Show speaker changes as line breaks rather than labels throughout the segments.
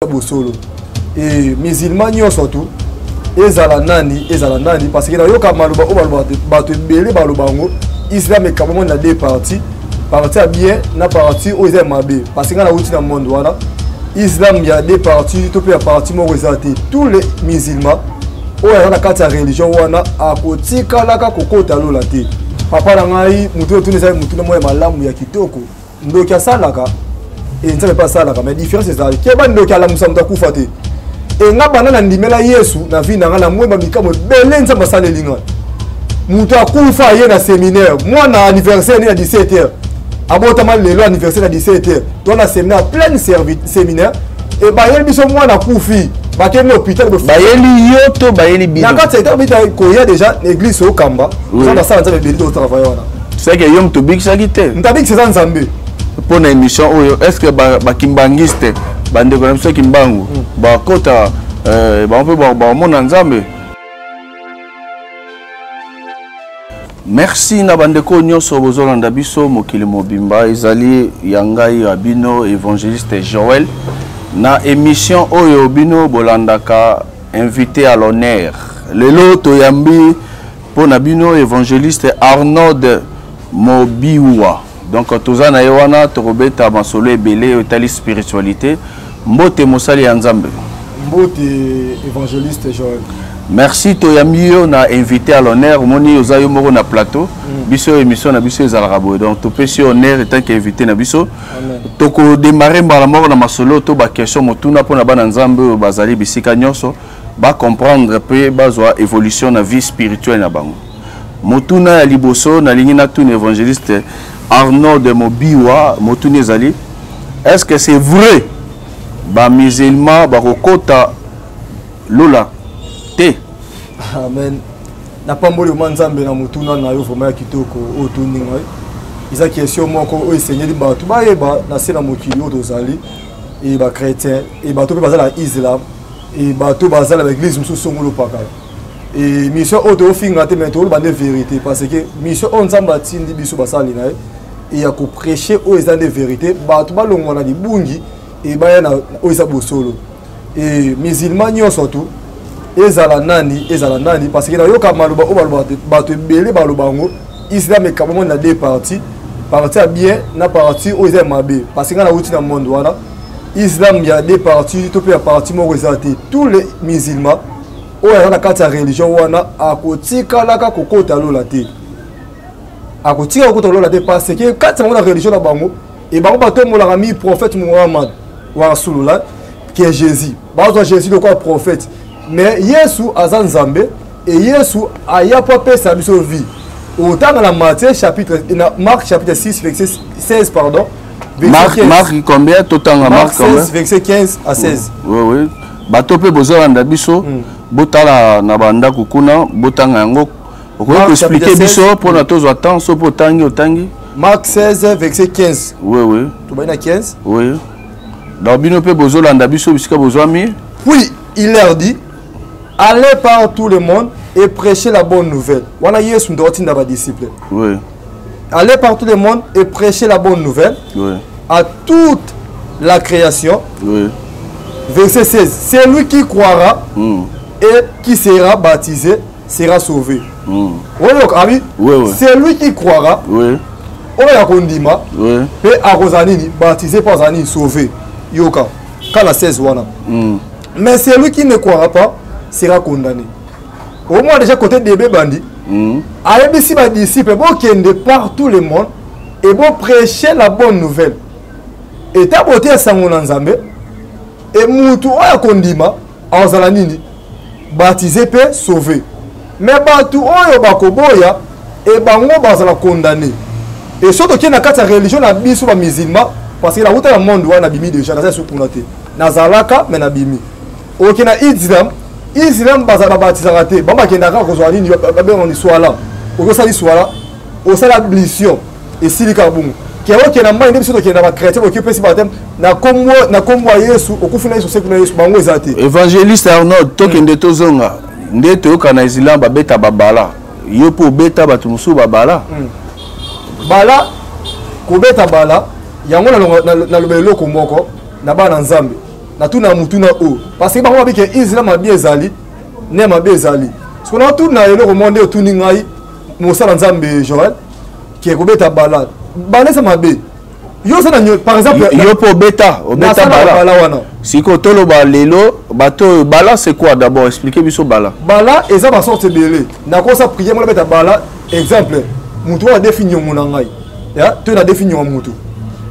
Bosolo et musulman surtout ezala nani parce que yoka maloba o baloba bato belé balobango islam est quand même na deux parties partie bien na partie o eza mabe parce que na uti na monde wana islam ya deux parties to pe partie mo rezate tous les musulmans o ya na kata religion wana akotika laka kokota lola te papa na ngai mutu tunisa mutu na moya malamu ya kitoko ndoki asalaka et ça ne pas ça là mais différence c'est ça qui va ndoki ala musa mutakufa te et nga banana ndimela Yesu na vie na ngala mwemba mikamo belé nza masale linga mutu akufa ye na séminaire moi na anniversaire ni à 17h abota mal lelo anniversaire à 17h toi na séminaire plein séminaire et ba yeli biso moi na kufi ba ke l'hôpital ba
yeli yoto ba yeli bino
na quand c'est bita ko ya déjà l'église au Kamba ça na ça nza belé au travail wana
c'est que yom to big sagité
ntabik c'est ça nzambe
pour une émission est-ce que bakimbangiste bande comme ça kimbangu ba kota ba on peut ba mon nzambe. Merci na bande ko nyonso bozolanda biso mokili mobimba ezali yangai abino évangéliste Joël na émission oyo bino bolandaka invité à l'honneur lelo to yambi pour na bino évangéliste Arnold Mobiwa. Donc, tous na yewana torobeta masolo ebele etali spiritualité mbote mosali Nzambe
mbote évangéliste Joël.
Merci to yamio na invité à l'honneur moni ozayo moko na plateau biso émission na biso ezalaka boye donc to pesi honneur tant qu'invité na biso to ko démarrer mbala moko na masolo to ba question motuna pona bana Nzambe bazali bisika nyonso ba comprendre pe bazwa évolution na vie spirituelle na bango motuna ya liboso na lingi na tune évangéliste Arnaud de Mobiwa, Motuni Zali. Est-ce que c'est vrai ba musulman ba kokota lola te?
Amen. Na pamboli manzambe na mutuna na yo vraiment kitoko otuni ngai. Isa question moko o enseigner ba tu ba yeba na sena mokili o dozali et ba chrétien et ba to pe bazala islam et ba to bazala avec l'église mususu ngolo paka. Et mission auto finga te metolo ba de vérité parce que mission on nzamba tindi biso basali na et ya ko prêcher aux gens de vérité bato balongo na libungi et ba na oisa bosolo et musulman nyo surtout ezala nani parce que na yoka maloba o baloba bato belé balobango islam est quand même na deux parties partie bien na partie o eza mabe parce que na uti na monde wana islam ya deux parties to pe partie mo rezate tous les musulmans o ya na kata religion wana akotika laka kokota lola te akotika kokota lola te parce que kata na religion na bango et bango bato mo la mi prophète Muhammad wa rasulullah qui est Jésus bazo Jésus de quoi prophète mais Yesu azan Nzambe et Yesu aya pas pesa biso vie autant dans la Matthieu chapitre Marc chapitre 6 verset 16 pardon
Marc combien total Marc
16 verset 15 à 16
oui bato pe bozolanda biso botala na banda kukuna botanga yango okoki expliquer biso pour na tozo temps so potangi
Marc 16 verset 15
oui
tu vas 15
oui donc bino pe bozolanda biso bisika bozwami
puis il leur dit allez par tout le monde et prêchez la bonne nouvelle wana Yesu ndoti na ba disciples
oui
allez par tout le monde et prêchez la bonne nouvelle à toute la création verset 16 c'est lui qui croira et qui sera baptisé sera sauvé. C'est lui qui croira. Et Arozanini baptisé par Zani sauvé. Yoka. Quand 16 wana. Mais celui qui ne croira pas sera condamné. Au moins déjà côté des bandits. Allez si ma disciple bon qui est par tout le monde et bon prêcher la bonne nouvelle. Et ta beauté à Sangon Nzambe et mutu oya kondima Arozanini baptisé peut sauver. Mais batu oyo bakoboya et bango bazala condamné. Et surtout qui na kata religion na biso ba musulman parce que la route na monde wana bimi déjà na ça kunate. Na zalaka mais na bimi. OK na Islam bazala baptisé te. Bamba kenda ka kozwa nini ba on swala. Oko sali swala. O sala ablution et silika bungu. Qui na mba ndimso to na chrétien ko pesi batem na kombo Yesu okufuna Yesu sekuna Yesu bango ezate.
Évangéliste Arnold tokende tozonga. Ndete okana islam babeta babala yo po beta batu musu babala bala ko beta bala yango na lobelo ko moko na bana Nzambe
na tuna mutuna o parce que bango bike Islam ma bien zali ne ma bien zali ce qu'on a tout na le monde o tuni ngai mosala nzambe Joël qui est kobeta bala bala ça ma be yo ça par exemple
yo po beta bala
wana
siko tolo ba lelo bato bala c'est quoi d'abord expliquez biso bala
et ça va sortir belé na ko sa prier mo beta bala exemple mutu a définir mon ngai ya tu na définir mutu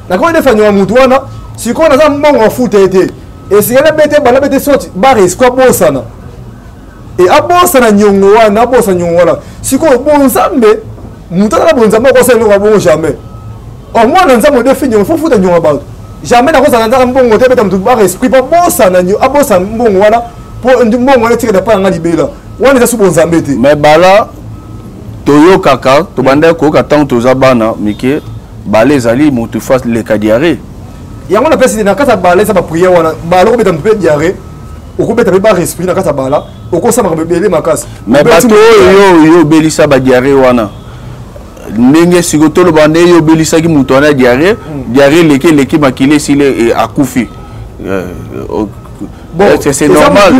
na ko définir mutu wana siko na za mbongo futa été et si elle bete bala bete sorti bare siko bosana et abosana nyongo wana abosana nyongo wana siko bonzambe mutu na bonzambe ko sa no bon jamais au moins dans un définir il faut futa nyongo ba jamais na ko sa nzaka mbongo te beta mutu bare esprit pas bosana nyo abosana mbongo wana pour mbongo wana tire pas ngali bela wana za su bonzambe te
mais bala toyo kaka to banda ko ka tant to zabana mike balé zali mutu face le kadiare
ya ngona pesi na kata balé ça ba prier wana bala ko beta mpe diare o ko beta ba esprit na kata bala o ko sama bebele makasi
mais bato yo belisa ba diare wana ndenge siko tolo banda yo belisa ki mutu wana diare leki makile sile akufi bon c'est normal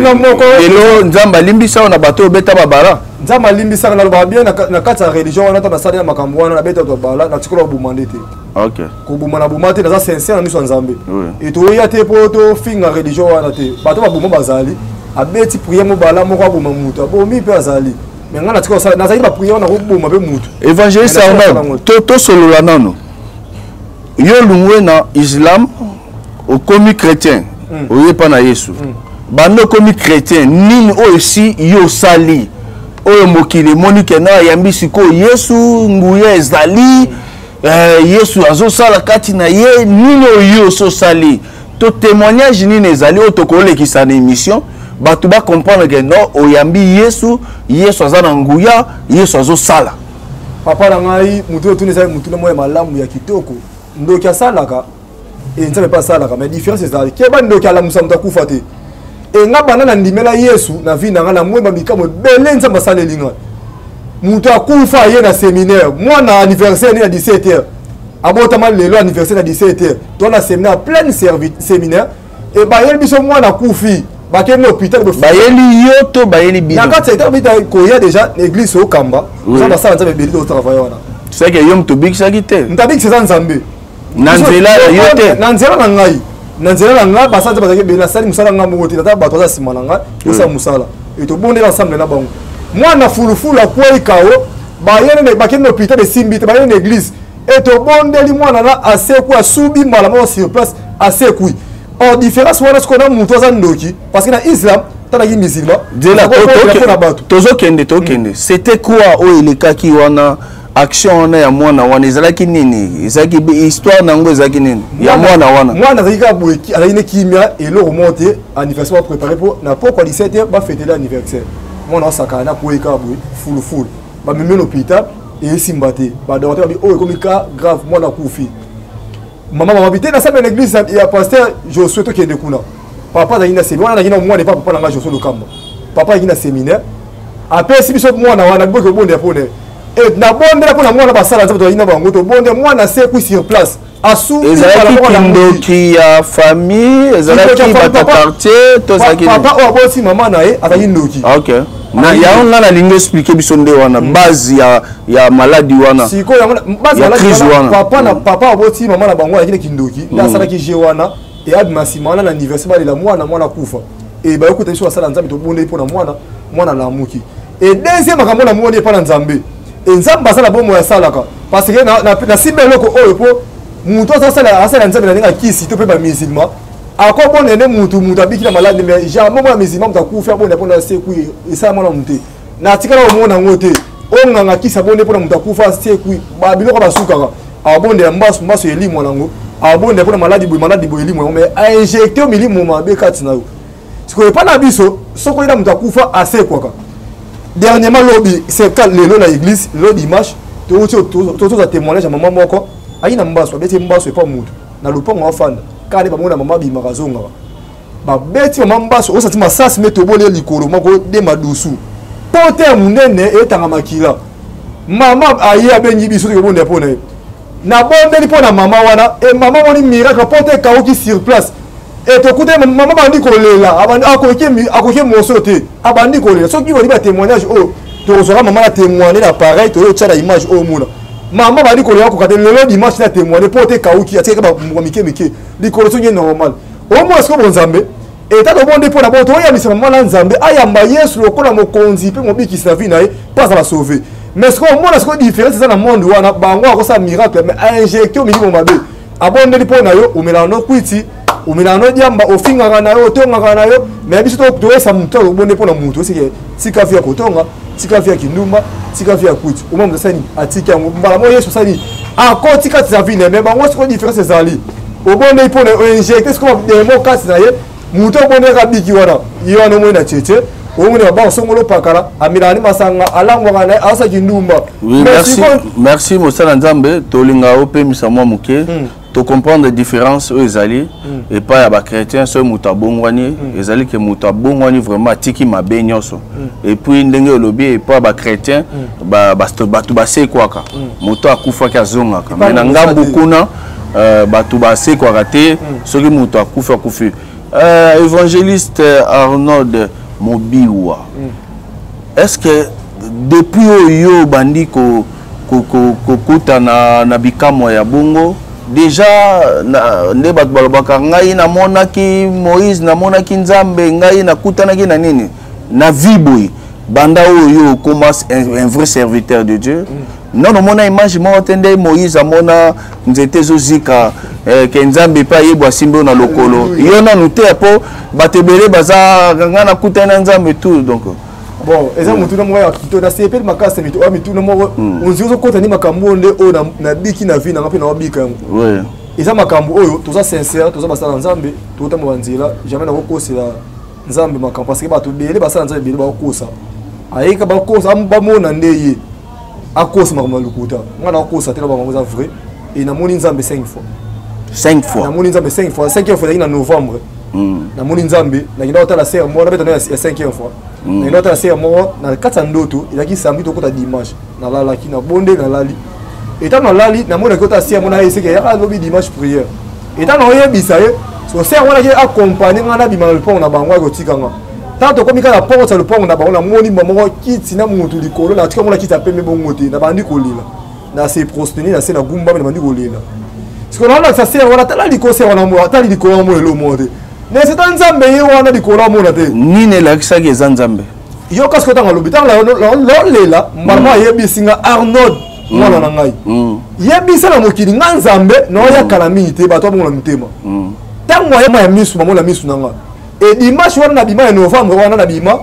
elo nzamba limbisa ona bato beta ba bala
nzamba limbisa na ba bien na kata religion wana ta na sala makambo wana na beta to bala na tikola bumande te
OK
ko bumana bumate na za sincère na miso nzambe et to ya te poto finga religion wana te bato ba bumba bazali abeti prier mo bala mo kwa buma mutu abomi pe azali mais ngana tikola sala na za ba prier na ko buma be mutu
évangéliste Armand to solo la nano yo lungwe na islam au komi chrétien oye pa na Yesu bando komi chrétien nini aussi yo sali oyo mokili monike na yambi siko Yesu nguye ezali Yesu azosala kati na ye nini yo so sali to témoignage nini ezali o to kolekisa na émission bato ba comprendre que non oyambi Yesu azana nguya Yesu azosala
papa na ngai mutu otunisa mutu na moya malamu ya kitoko ndoki asalaka et nzambe pas salaka mais différence ezali keba ndoki ala musa mutakufa te e nga bana na ndimela Yesu na vie na nga na mwemba mikamo bele nzambe asaleli nga mutu akufa ye na séminaire mwana anniversaire ni na 17h abotama lelo anniversaire na 17h to na séminaire plein séminaire et ba yeli biso mwana akufi ba ke no hôpital
ba yeli yoto ba yeli bino
na kati eta bita ko ya déjà l'église au Kamba nzambe asala nzambe beli to travailler wana
c'est que yom to big sakite
ntabik c'est nzambe
nanzela yote
nanzela na ngai nanzela na ngai basanze bazaki bela sali musala nga moko te tata bato za sima na ngai osa musala et to bonde ensemble na bango mwana fulufulu akwei kao ba yene ba kende hôpital de simbite ba yene église et to bonde li mwana na aseku asubi mbala mo sur place aseku en différence wana ce qu'on a muto za ndoki parce que na islam tana ki musulman
tozo kende c'était quoi o elekaki wana action na ya mwana wana ezalaki nini ezalaki histoire nango ezalaki nini ya mwana wana
mwana zalika boeki azali kimia et le remonter anniversaire préparé pour na pourquoi 17h ba fêter l'anniversaire mwana osaka na poeka boy full ba meme l'hôpital et simbate ba docteur bi o comme cas grave mwana kufi mama bité na salle l'église ya pasteur Josué to kende kuna papa zalina séminaire wana na mwana papa na nga Josué le Kamba papa zalina séminaire après si biso mwana wana boke bonde ya pone et na bonde pour na mwana basala nzambe to ina bango to bonde mwana seku sur place asu
ezalaki ya famille ezalaki bata quartier to ezalaki
papa o abosi mama na ye azali ndoki
OK na ya on la ligne expliquer biso nde wana base ya maladie wana
siko ya base maladie papa na papa abosi mama na bango akile kindoki na sala ki je wana et abimasi mwana na anniversaire la mwana kufa et ba yokuta biso asala nzambe to bonde pour na mwana la muki et deuxième makambo na mwana pa na nzambe nzambe asala bomo ya salaka parce que na simbeloko oyo po mutu asala nzambe na ndenge akisi to pe ba musulman akobona ne mutu abiki na malade mais jamais mwana musulman mutakufa bona pona seku esala mwana mutu na tikala omona ngote onganga kisa bonde pona mutakufa seku ba biloko basukaka abonde ya mbaso elimu nango abonde pona malade bo elimu mais a injecter milimu mabe kati na yo siko pa na biso soko ina mutakufa asekwaka dernièrement lobby c'est quand lelo na église le dimanche to za témoignage ya maman moko aina mbaso beti mbaso pa mutu na lupongo afanda kale ba mona mama bi makazonga ba beti maman mbaso osati masasi meto bole likolo moko de madusu pote munene etanga makila mama ayi abenyi biso to bonde pona na bonde li pona mama wana e mama woni miracle pote kaoki sur place et to kuta maman bandi kolela akoki mosote abandi kolela soki boli ba témoignage oh to zora maman la témoigner la pareil to tcha la image oh mona maman bandi kolela ko kata lelo dimanche na témoigner pour te kauki atika ba mike likolo so normal au moins ce que nzambe et ta demandé pour d'abord to ya misama maman nzambe ayamba yesu lokola mokonzi pe mobiki sa vie na ye pas à la sauver mais ce qu'on a ce qu'on différence c'est dans le monde wana bango ko sa miracle mais a injecter au minimum mabe abonde lipo na yo omelano kwiti omelano diamba ofinga na yo tonga na yo mais biso to esa muto obonde pona muto c'est sika via kotonga sika via kindumba sika via kwiti o même sani atika mbala mo yesu sani ako tika sa vie mais bango ce qu'on différence c'est ali obonde lipo na injecter ce qu'on demo kasi na ye muto obonde ka biki wana yo no mo na cheche. Oui,
merci Moussa Nzambe. Tolinga ope misamo muke. To comprendre les différences aux alliés et pas à chrétiens ceux mutabongwani les alliés que mutabongwani vraiment tiki mabenyoso et puis ndenge lobby et pas à chrétiens batu basé quoi ka muto akufa ka zonga ka mais nanga bukuna batu basé quoi raté ceux qui muto akufa kufi évangéliste Arnold Mobiwa. Est-ce que depuis Oyo bandi ko kuta na bikamo ya bongo déjà ne bat balobaka ngai na monaki Moïse na monaki Nzambe ngai na kutanaki na nini na viboy banda Oyo commence un vrai serviteur de Dieu. Non non mona image mo tende Moïse amona nzete zozika ke Nzambe pa yebwa simbo na lokolo yo na nuté po batebele baza ngana kutana Nzambe tout donc
bon eza mutu na mo ya kito na sepel makasa mitu o mitu na mo onzizo kota ni makambo nde o na biki na vie na ngapi na obika yango
ouais
eza makambo oyo toza sincère toza basala Nzambe tota mo banzila jamais na kokosela Nzambe makambo parce que bato bele basala Nzambe bele ba kokosa ayika ba kokosa ba mona ndeye akosa makambo lukuta ngana kokosa tela ba ngoza vrai et na moni Nzambe 5 fois na moni Nzambe 5 fois 5e fois na novembre na moni Nzambe na kina otala serre mo na beta na 5e fois na kina otala serre mo na kata ndoto ilaki samedi to kota dimanche na lala ki na bonde na lali eta na lali na moni kota serre mo na eseke ya lobi dimanche prière eta na oyebisa ye so serre wana ki accompagner ngana bima le pont na bango ko tikanga tanto komi kala porte le pont na bango na moni maman kiti na mutu likolo na tika mo na kita pembe bongo te na bandi kolila na se prosterner na se na gumba na bandi kolila ce qu'on a ça c'est on a tala likose wana mo atali likolo mo le monde mais c'est un Nzambe ye wana likolo mo na te
ni ne la kisa ke Nzambe
yo kasko tanga lobitan la lela mama yebisinga Arnold mwana na ngai yebisa na mokili nga Nzambe no ya calamité bato bongo na mutema tango ya misu mama la misu nanga et dimanche wana na bima ya novembre wana na bima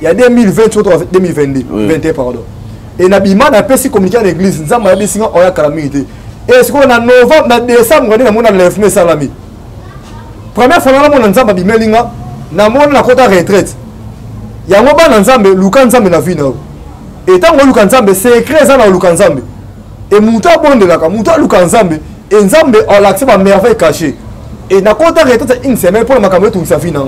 ya 2020 ou 2022 21 pardon et na bima na pesi communiquer à l'église Nzambe yebisinga o ya calamité. Est-ce qu'on a novembre, na décembre, on a mon lèvre salami. Première fois, on a mon Nzambe bimelinga, na mon la kota retraite. Ya ngoba na Nzambe, luka Nzambe na vie na. Et tant que luka Nzambe, c'est créé ça na luka Nzambe. Et muta bonde la ka, muta luka Nzambe, et Nzambe on l'accepte à merveille cachée. Et na kota retraite une semaine pour la makamwe tout sa vie na.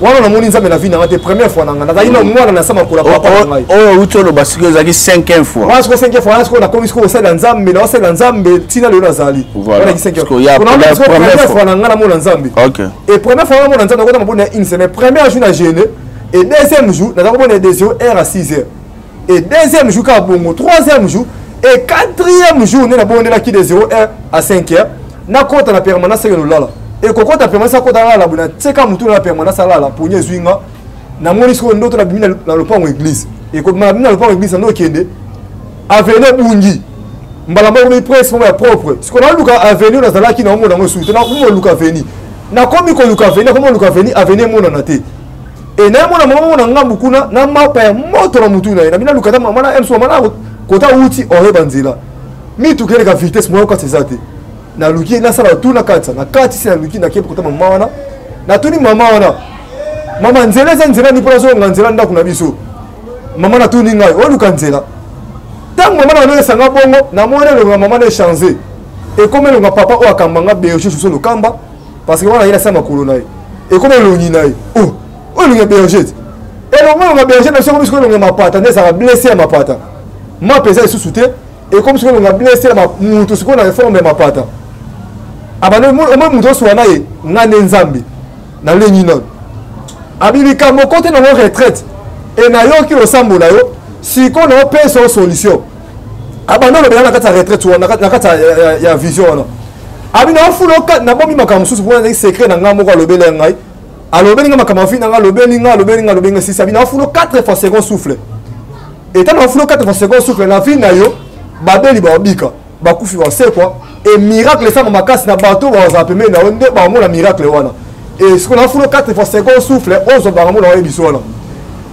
Wana na moni Nzambe na vie na te première fois na na ina mwana na sama kola papa ngai
oh utolo basiko zaki 5e fois
parce que 5e fois est-ce qu'on a commis ce qu'on sait dans Nzambe na c'est dans Nzambe tina le nazali
voilà
5e
fois la
première fois na ngana mona Nzambe
OK
et première fois mona Nzambe na mona une semaine premier jour na jeûner et deuxième jour na mona des heures à 6h et deuxième jour ka bongo troisième jour et quatrième jour na bonne la qui des 0h à 5h na kota na permanence que nous là et quand tu as permis ça quand tu as la bonne c'est comme tout la permanence là la pour nyezwinga na moni ko ndo to na bimina na lopango église et quand na bimina lopango église no kende avenue bungi mbala mo mi presse mo ya propre ce qu'on a luka avenue na zala ki na mo na mo suite na mo luka avenue na komi ko luka avenue ko mo luka avenue mo na te et na mo na mo na ngambu kuna na mapa ya moto na mutu na bimina luka ta mama na emso mana kota uti ore banzila mi tu kele ka vitesse mo ka sezate na luki na sala tout na kati na kati c'est na luki na kepo kota mama wana na tuni mama wana mama nzela za nzela ni prazo nzela nda kuna biso mama na tuni ngai o luka nzela tango mama na sanga bongo na mona le mama na changer et comme le papa o akambanga berger sur le kamba parce que wana ila sama kolona et comme le nyina o le berger et le berger na soko biso le mapata ne ça va blesser mapata ma pesa sous souté et comme ce qu'on a blessé ma mutu ce qu'on a réformé mapata abana mo mutu so na ye ngane Nzambe na lengi non abibika mokote na retraite et na yo ki osambo na yo siko na pesa solution abana le bana kata retraite wana na kata ya vision wana abina fulo na bomi makamususu pour secret na ngamo ko lobele ngai alobeli nga makamafi na nga lobeli nga si sabina fulo 4 fois second souffle et tant fulo 4 fois second souffle na vie na yo babeli ba bika ba kufi ba c'est quoi et miracle ça makasi na bato ba zapeme na onde ba mo la miracle wana et ce qu'on a fulo 4 fois second souffle ozo ba mo na yebiso wana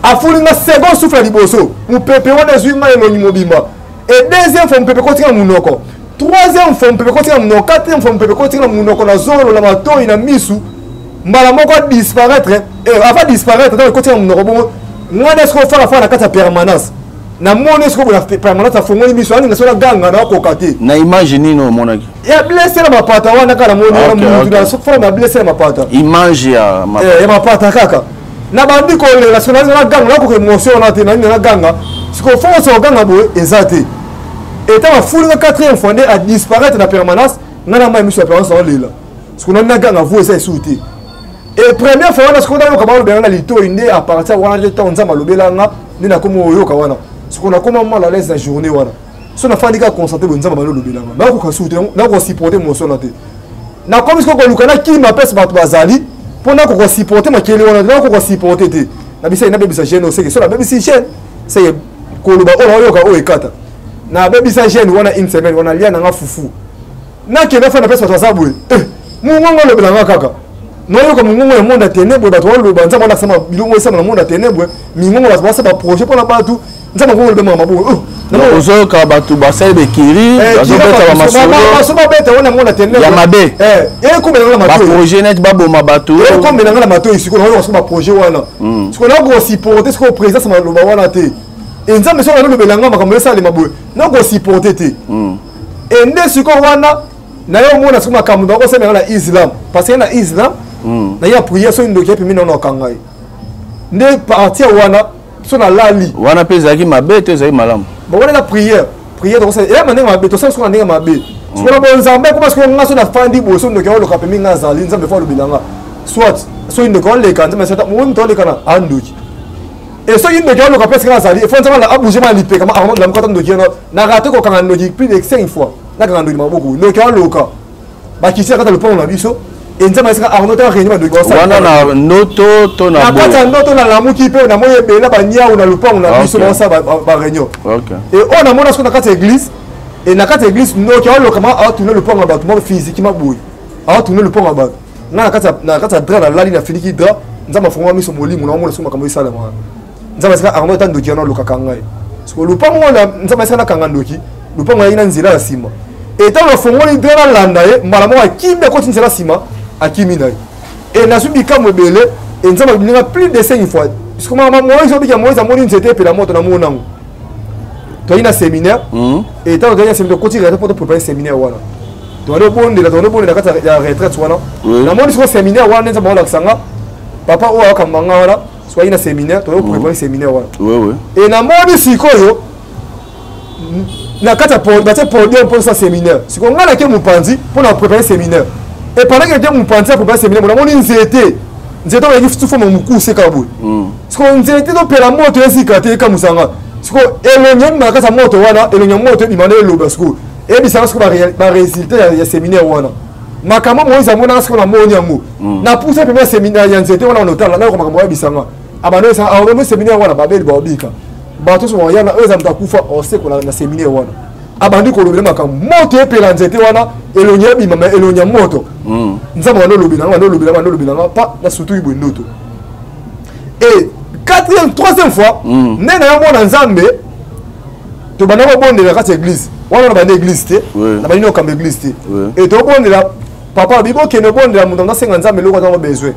afuli nga second souffle liboso mu pepe wana zuinga eloni mobimba et deuxième fois mu pepe kotinga munoko troisième fois mu pepe kotinga munoko quatrième fois mu pepe kotinga munoko na zolo la matoi na misu mbala moko disparaître et avant disparaître dans le côté munoko bongo ngana ce qu'on fait la fois na kata permanence na mone ce qu'on la permanence a fongoli misu ani na sola ganga na ko kate
na image nino monaki
ya blessé na mapata wana kala mone na mundu na so forma blessé na mapata
image ya
mapata kaka na bandi ko le la sola na ganga na ko émotion na te na ganga ce qu'on fait so ganga bo ezate et ta foule na quatrième fois à disparaître na permanence ngana mai misu permanence on lela ce qu'on a ganga vous ça souté et première fois on a ce qu'on a ko ba le lito inde à partir wana le temps nzama lobela nga ni na komo yoka wana ce qu'on a comment mal à l'aise la journée wana so na fandika concentrer nzama ba lobela nga na ko souté na ko supporter émotion na te na comme ce ko lukana ki ma pèse bato bazali pona ko supporter makeli wana na ko supporter te na bisa ina bebisa gene c'est que so la bebisa gene c'est ko luba o yoka o ekata na bebisa gene wana une semaine wana lia na nga fufu na ke na fa na pèse bato zabwe mungongo lobela nga kaka noyo comme mungongo ya monde ténèbre bato lo banza mona sama bilongo sama na monde ténèbre mingongo bato ba projet pour la bato nzama ko le mama bo
na ozo ka bato ba sai be kiri bazo beta ba masolo
ba beta wana monde ténèbre
ya mabe
ko mena na mato
ba projet net ba boma bato
ko mena na mato isiko na ko ba projet wana siko na ko supporter siko président sama lo ba wana te et nzambe so na lo belanga makambo ça le mabo na ko supporter te et nde siko wana na yo mona siko makambo ko sema na Islam parce que na Islam na ya prière so ndo kepi mina na kangai nde partir wana so na lali
wana peza ki mabete za malamu
ba wana na prière donc ça ya manenga mabeto so so na ndenga mabe so na bonzambe ko parce que nga so na fandi bo so ndo ke lo kapi minga zali nzambe fa lo bilanga soit so ndo ko le kanza mais ça mo to le kana anduki et so ndo ke lo kapi nga zali faut nzama la abouger ma lipe kama avant la mkata ndo ki na raté ko kanga ndo plus de 5 fois na kanga ndo maboko ndo ke lo ka ba kisi kata le pont na biso et nzama sika arno ta réunion de gosa
wana na noto to na bo
na noto na lamu ki pe na moye bela ba nya na lupang na biso ba sa ba réunion
OK
et on a mona ce qu'on a kata église et na kata église no ki on comment a tourner le pont ba tout monde physiquement boui a tourner le pont ba na kata dra na lali na finiki dra nzama fonga miso molimo na mona suma kama isala ma nzama sika arno ta ndoki na luka kangai parce que lupang na nzama sika na kanga ndoki lupang ina nzira ya sima et tant le fongo ni dra na landa e mbala mo akimbe ko tinzela sima akimi na et na subi kamo belé et nzama binga plus de 5 fois parce que maman moi ils ont dit que moi ça moni nzete pe la moto na monango to ina séminaire et tant dernier séminaire continuer pour préparer séminaire wala to ndo bonde la kata ya retraite wana na moni so séminaire wana nzama wala ksanga papa o akambanga wala soit ina séminaire to préparer séminaire wala
oui
et na moni sikoyo na kata pour battre podium pour ça séminaire siko ngala ke mupanzi pour na préparer séminaire et pendant que tu penses pour passer séminaire mon nzete on a dit tout forme muku c'est kabou parce que nzete do pela moto esikate ka musanga parce que elonye maka sa moto wana elonye moto imane lo parce que et bisanga ce ba résultat ya séminaire wana makama mo za mona ce qu'on a moni amu na pousse premier séminaire ya nzete wana on otala na ko makama bisanga abano ça a on séminaire wana babeli ba obika ba to so yana eza mtakufa on sait qu'on a na séminaire wana abandi ko lobela makambo moto epela nzete wana elonye bimama elonye moto nzama wana lobela pas na surtout ibo ndoto et troisième fois nena ya mona nzambe to bana ko bondela ka église wana na bana église te na bana no kamba église te et to bondela papa bibo ke no bondela mundo na senga nzambe loko ta besoin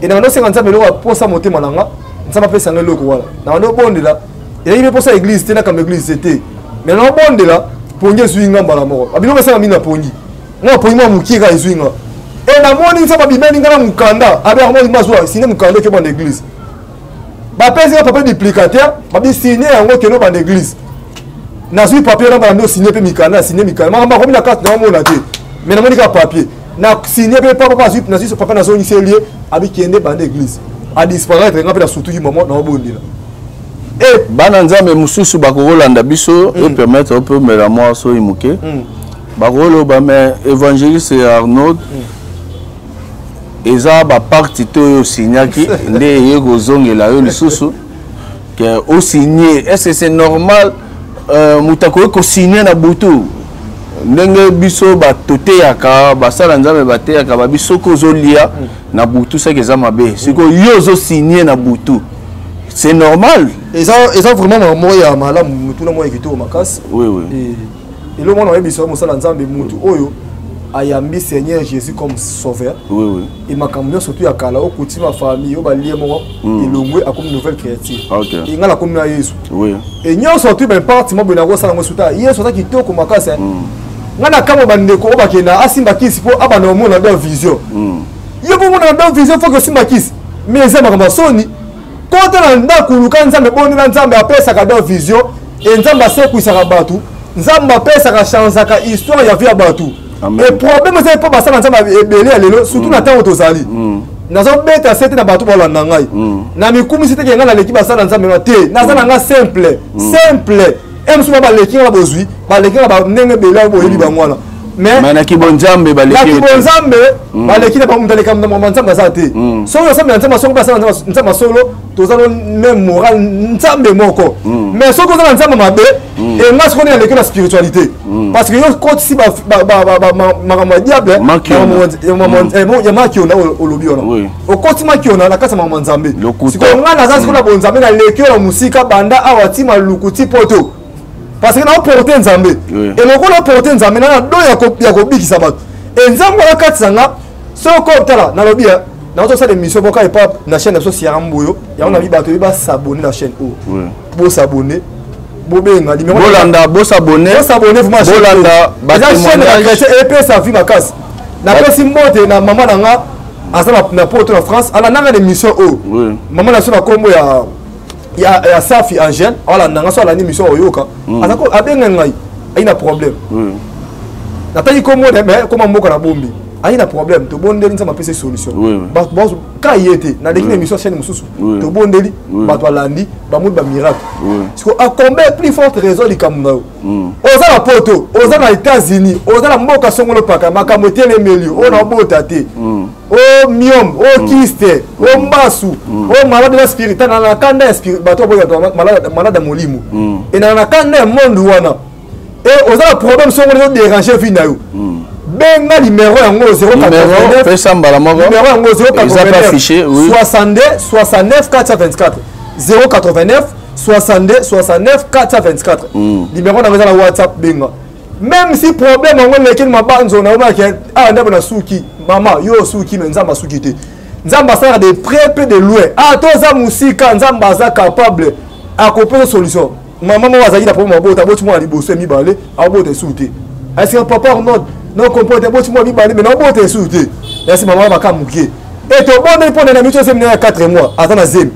et na no senga nzambe loko posa motema nanga nzama pesa ngelo loko wala na no bondela et il posa église te na kamba église te mais no bondela pongi zwinga mbala moko abino besa mina pongi ngo pongi mo mukika zwinga et na moni nzaba bimeni ngana mukanda abe armo mazwa sine mukanda ke bonne église ba pesa papa duplicateur ba bi signer yango ke no ba église na zui papier na ba no signer pe mikanda signer mikanda ma ko mina carte na mona te mais na moni ka papier na signé papa na sur papa na zone lié abi kende bande église a disparaître nga pela surtout maman na obondela et
bana nzambe mususu bakolanda biso et permettre un peu mais la moi so imuke bakolo ba mais évangéliste Arnaud eza ba parti to yo signaki nde yego zongela yo lisusu que au signé est-ce que c'est normal mutako ko signer na butu ndenge biso batoteyaka basala nzambe bateyaka babiso ko zolia na butu ça que za mabe siko yo zo signer na butu c'est normal
et ça vraiment moi ya malamu mutu na moi ekito makasi
oui
et le monde a biso musala nzambe mutu oyo ayambi Seigneur Jésus comme sauveur
oui
et makambo surtout ya kala o kuti ma famille o balie mo elongwe a comme nouvelle créature et ngala comme na Yesu
oui
et nyo surtout ben parti mo bena ko sala ngo suta Yesu ta kitoko makasi ngana kama bandeko o bakena asimba kisi po abana mo na dans vision yo mo na dans vision faut que simba kisi mais ça makambo soni quand on a kuluka nzambe boni na nzambe apesa ka dans vision et nzambe asekwisa batu nzambe apesa ka chanza ka histoire ya vie batu. Le problème c'est pas ça nzambe ebele lelo surtout na temps tozali nazo beta sete na batu bolanda ngai na mikumi sete kenga na leki basala nzambe na te nazana nga simple em suma ba leki na bozwi ba leki na ba ndenge bele bo yeli bangwana mais
na kibonzambe ba leki
na kibonzambe ba leki na ba mundaleka na nzambe za te so yo nzambe nzambe so basala nzambe solo tozalo même moral nzambe moko mais so ko za nzambe mabe et moi je connais avec la spiritualité parce que yo quand si ba diable ya makiona olobiona o koti makiona na kasa mama nzambe siko ngana za siko na bonzambe na lekio la musika banda awati malukuti poto parce que na porter nzambe et loko na porter nzambe na do ya ko bikisa bato et nzambe la katsanga soko tala na lobia na to ça des missions boka et pas na chaîne so siaramboyo ya on a mis bato ba s'abonner la chaîne pour s'abonner bobenga numéro
bolanda bo s'abonner
vraiment
bolanda
ba témoignage et puis ça vie makasi na pesi mbote na maman nanga asala na poto na France ala nanga des missions maman na so na kombo ya Safi Angel ala nanga so ala ni mission oyoka asako abenga ngai aina problème na tayi kombo de mais comment mboka na bombi aina problème to bondeli nzama pese solution ba ka yete na dekine mission chaîne mususu to bondeli ba to landi ba mu ba miracle parce que a combien plus forte raison li kamuna oza la poto oza na États-Unis oza la mboka songolo paka makambo tele melio o na bota te o miom o kiste o mbasu o malade na spirituel na kanda spirit ba to boya malade molimo et na kanda monde wana et oza la problème songolo déranger vie na yo benga numéro yango 089
pesa mbala moko
numéro yango 089 62 69 424 089 62 69 424 numéro na na WhatsApp benga même si problème yango lekin mabanzo na ona ke ndabo na suki mama yo suki mais nzamba suki te nzamba sala de près peu de loin toza musika nzamba za capable à proposer solution maman mo wazaki na problème mabota boti mo ali bosse mi balé abota suti est-ce que papa non comporte boti mo mi balé mais non bota suti est-ce maman ba kamuke et to bonne pour na mission c'est 4 mois attends na zem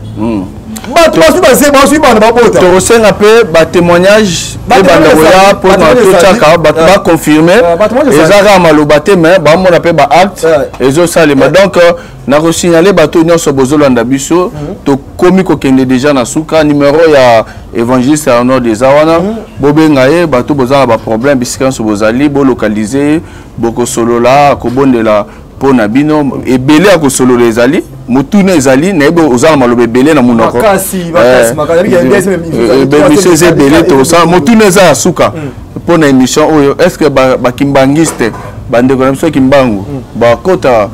tokosenga mpe batémoignage mpe bandokoya mpona totiaka bato baconfirme ezaka maloba te me bamona mpe baacte ezosalema donc nakosignale bato nyonso bozolanda biso tokomi kokende déjà na suka numéro ya évangéliste Arnaud eza wana bobenga ye bato bozala baproblème bisika nyonso bozali bolokalize ye bokosolola akobondela mpona bino ebele akosolola ezali mutuna ezali na ebe ozala maloba ebele na munoko émission eza ebele tosala mutuna eza ya suka mpona émission oyo est ce que bakimbangiste bandeko na biso ya kimbangu bakota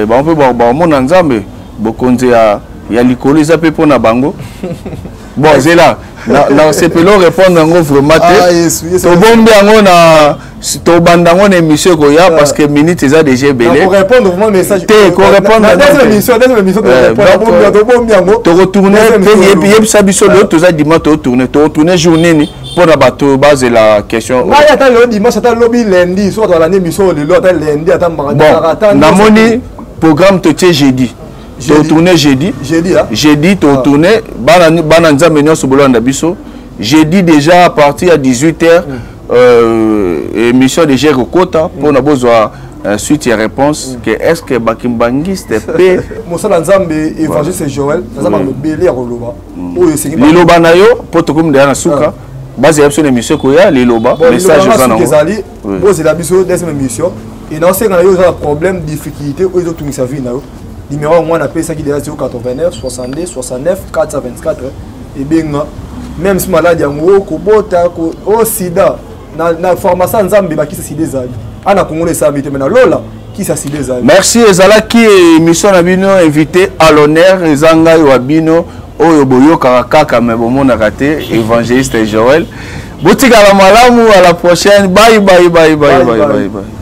bampe bamona nzambe bokonzi ya likolo eza mpe mpona bango bon zela na sepelo répondre yango vraiment te tobombi yango na tobanda yango na émission koya parce que minute eza déjà ebele te korépondre tokotourne te yebisa biso lelo toza dimanche totourne journée ni mpona bato bazela question namoni programme totie jeudi totourne jeudi totourne bana nzambe nyonso bolanda biso jeudi déjà à partir ya 18h émission de Jérôme Kota pour na bozwa suite ya réponse que est-ce que bakimbangiste pe
mosala nzambe évangile Joël nzambe mobele ya koloba oyo esengi
liloba na yo po tokomi deya na suka base ya biso na émission koya liloba message eza nango
ezali bozela biso deuxième émission et naosenga na yo oza na problème difficulté oyo ezotungisa vie na yo numéro yango wana apesaki deja 089 62 69 424 ebenga même si maladi yango kobota sida na pharmacie ya nzambe bakisa sida ezali ana kongola esambi te me na lola kisa sida ezali. Merci
ezalaki émission na bino invité à l'honneur eza ngai wa bino oyo boyokaka kaka me bomonaka te évangéliste Joël botikala malamu à la prochaine bye bye bye bye bye bye.